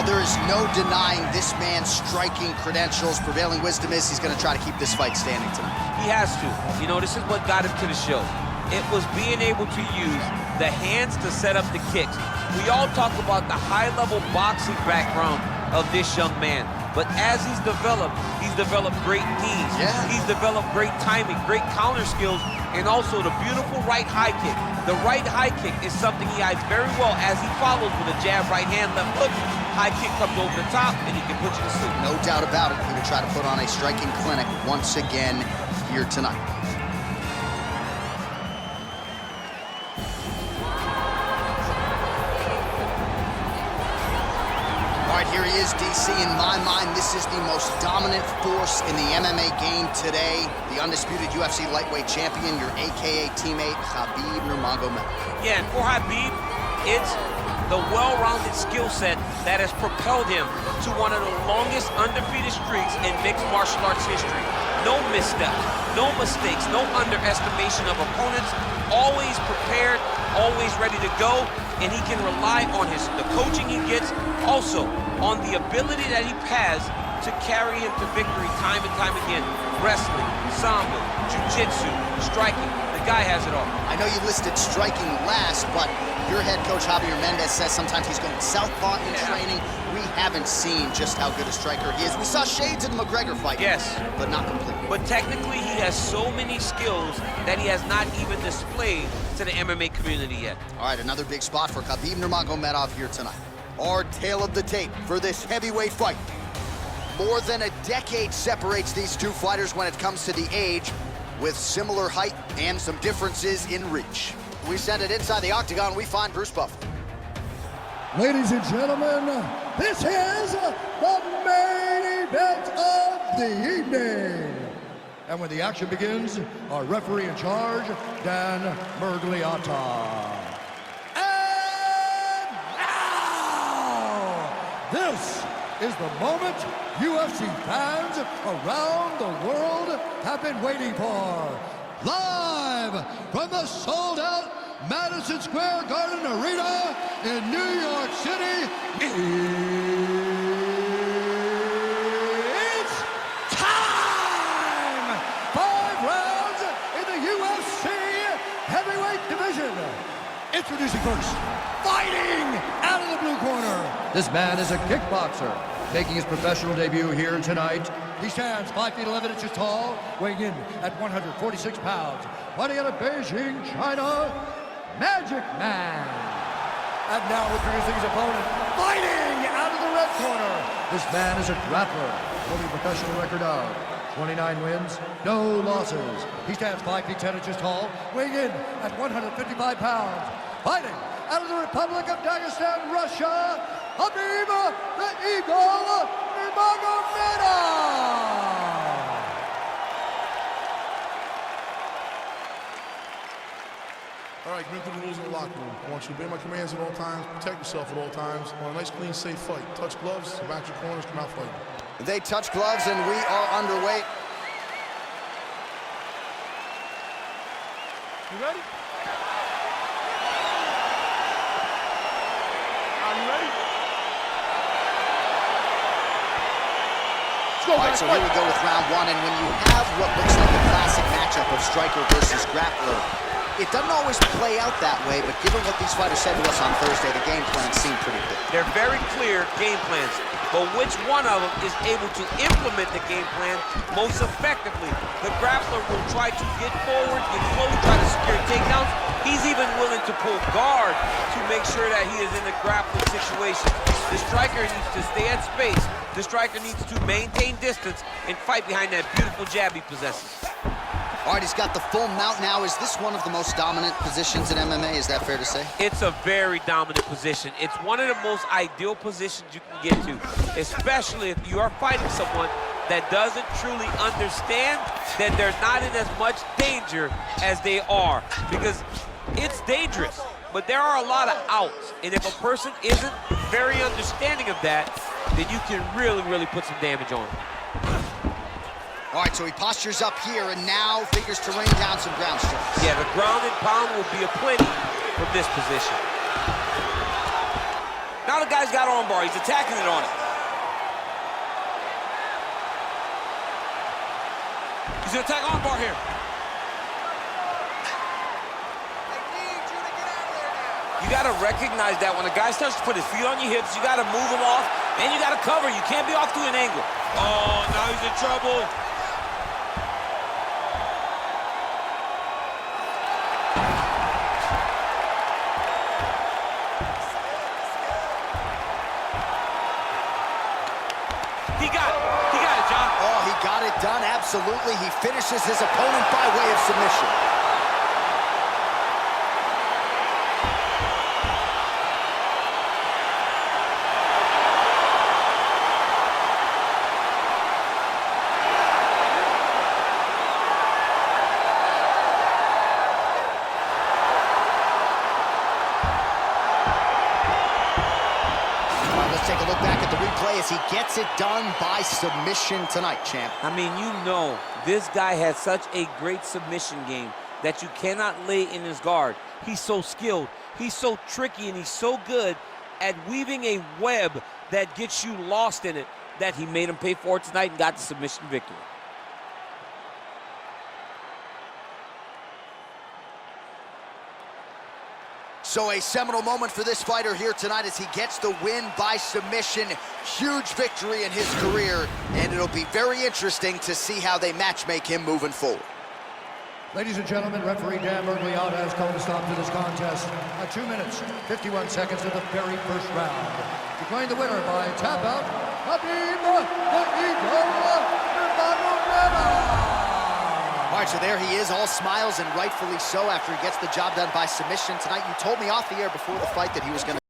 there is no denying this man's striking credentials. Prevailing wisdom is he's going to try to keep this fight standing tonight. He has to. You know, this is what got him to the show. It was being able to use the hands to set up the kicks. We all talk about the high-level boxing background of this young man. But as he's developed great knees. Yeah. He's developed great timing, great counter skills, and also the beautiful right high kick. The right high kick is something he hides very well as he follows with a jab, right hand, left hook. High kick comes over the top, and he can put you to sleep. No doubt about it. He will try to put on a striking clinic once again here tonight. All right, here he is, DC. In my mind, this is the most dominant force in the MMA game today. The undisputed UFC Lightweight Champion, your AKA teammate, Khabib Nurmagomedov. Yeah, and for Khabib, it's the well-rounded skill set that has propelled him to one of the longest undefeated streaks in mixed martial arts history. No missteps, no mistakes, no underestimation of opponents, always prepared, always ready to go, and he can rely on the coaching he gets, also on the ability that he has to carry him to victory time and time again. Wrestling, sambo, jiu-jitsu, striking, the guy has it all. I know you listed striking last, but your head coach, Javier Mendez, says sometimes he's going southpaw in training. We haven't seen just how good a striker he is. We saw shades in the McGregor fight. Yes. But not completely. But technically, he has so many skills that he has not even displayed to the MMA community yet. All right, another big spot for Khabib Nurmagomedov here tonight. Our tale of the tape for this heavyweight fight. More than a decade separates these two fighters when it comes to the age, with similar height and some differences in reach. We send it inside the octagon, we find Bruce Buffer. Ladies and gentlemen, this is the main event of the evening. And when the action begins, our referee in charge, Dan Mergliata. And now, this is the moment UFC fans around the world have been waiting for. Live from the sold-out Madison Square Garden Arena in New York City, it's time! 5 rounds in the UFC heavyweight division. Introducing first, fighting out of the blue corner. This man is a kickboxer, making his professional debut here tonight. He stands 5 feet 11 inches tall, weighing in at 146 pounds. Fighting out of Beijing, China, Magic Man. And now introducing his opponent, fighting out of the red corner. This man is a grappler, holding a professional record of 29 wins, no losses. He stands 5 feet 10 inches tall, weighing in at 155 pounds. Fighting out of the Republic of Dagestan, Russia, Khabib the Eagle Nurmagomedov. All right, commit to the rules in the locker room. I want you to obey my commands at all times, protect yourself at all times. I want a nice, clean, safe fight. Touch gloves, back your corners, come out fighting. They touch gloves and we are underway. You ready? Are you ready? Let's go, all right, so here we go with round one, and when you have what looks like a classic matchup of striker versus grappler, it doesn't always play out that way, but given what these fighters said to us on Thursday, the game plan seemed pretty good. They're very clear game plans, but which one of them is able to implement the game plan most effectively? The grappler will try to get forward, get close, try to secure takedowns. He's even willing to pull guard to make sure that he is in the grappling situation. The striker needs to stay at space. The striker needs to maintain distance and fight behind that beautiful jab he possesses. All right, he's got the full mount now. Is this one of the most dominant positions in MMA? Is that fair to say? It's a very dominant position. It's one of the most ideal positions you can get to, especially if you are fighting someone that doesn't truly understand that they're not in as much danger as they are, because it's dangerous, but there are a lot of outs, and if a person isn't very understanding of that, then you can really, really put some damage on them. All right, so he postures up here and now figures to rain down some ground strikes. Yeah, the ground and pound will be aplenty from this position. Now the guy's got armbar. He's attacking it on it. He's gonna attack armbar here. You gotta recognize that when a guy starts to put his feet on your hips, you gotta move him off, and you gotta cover. You can't be off to an angle. Oh, now he's in trouble. He got it, John. Oh, he got it done, absolutely. He finishes his opponent by way of submission. Take a look back at the replay as he gets it done by submission tonight, champ. I mean, you know, this guy has such a great submission game that you cannot lay in his guard. He's so skilled, he's so tricky, and he's so good at weaving a web that gets you lost in it that he made him pay for it tonight and got the submission victory. So a seminal moment for this fighter here tonight as he gets the win by submission. Huge victory in his career, and it'll be very interesting to see how they match-make him moving forward. Ladies and gentlemen, referee Dan Mergliotta has called a stop to this contest at 2 minutes, 51 seconds of the very first round. Declaring the winner by tap out, Khabib Nurmagomedov. All right, so there he is, all smiles, and rightfully so after he gets the job done by submission tonight. You told me off the air before the fight that he was going to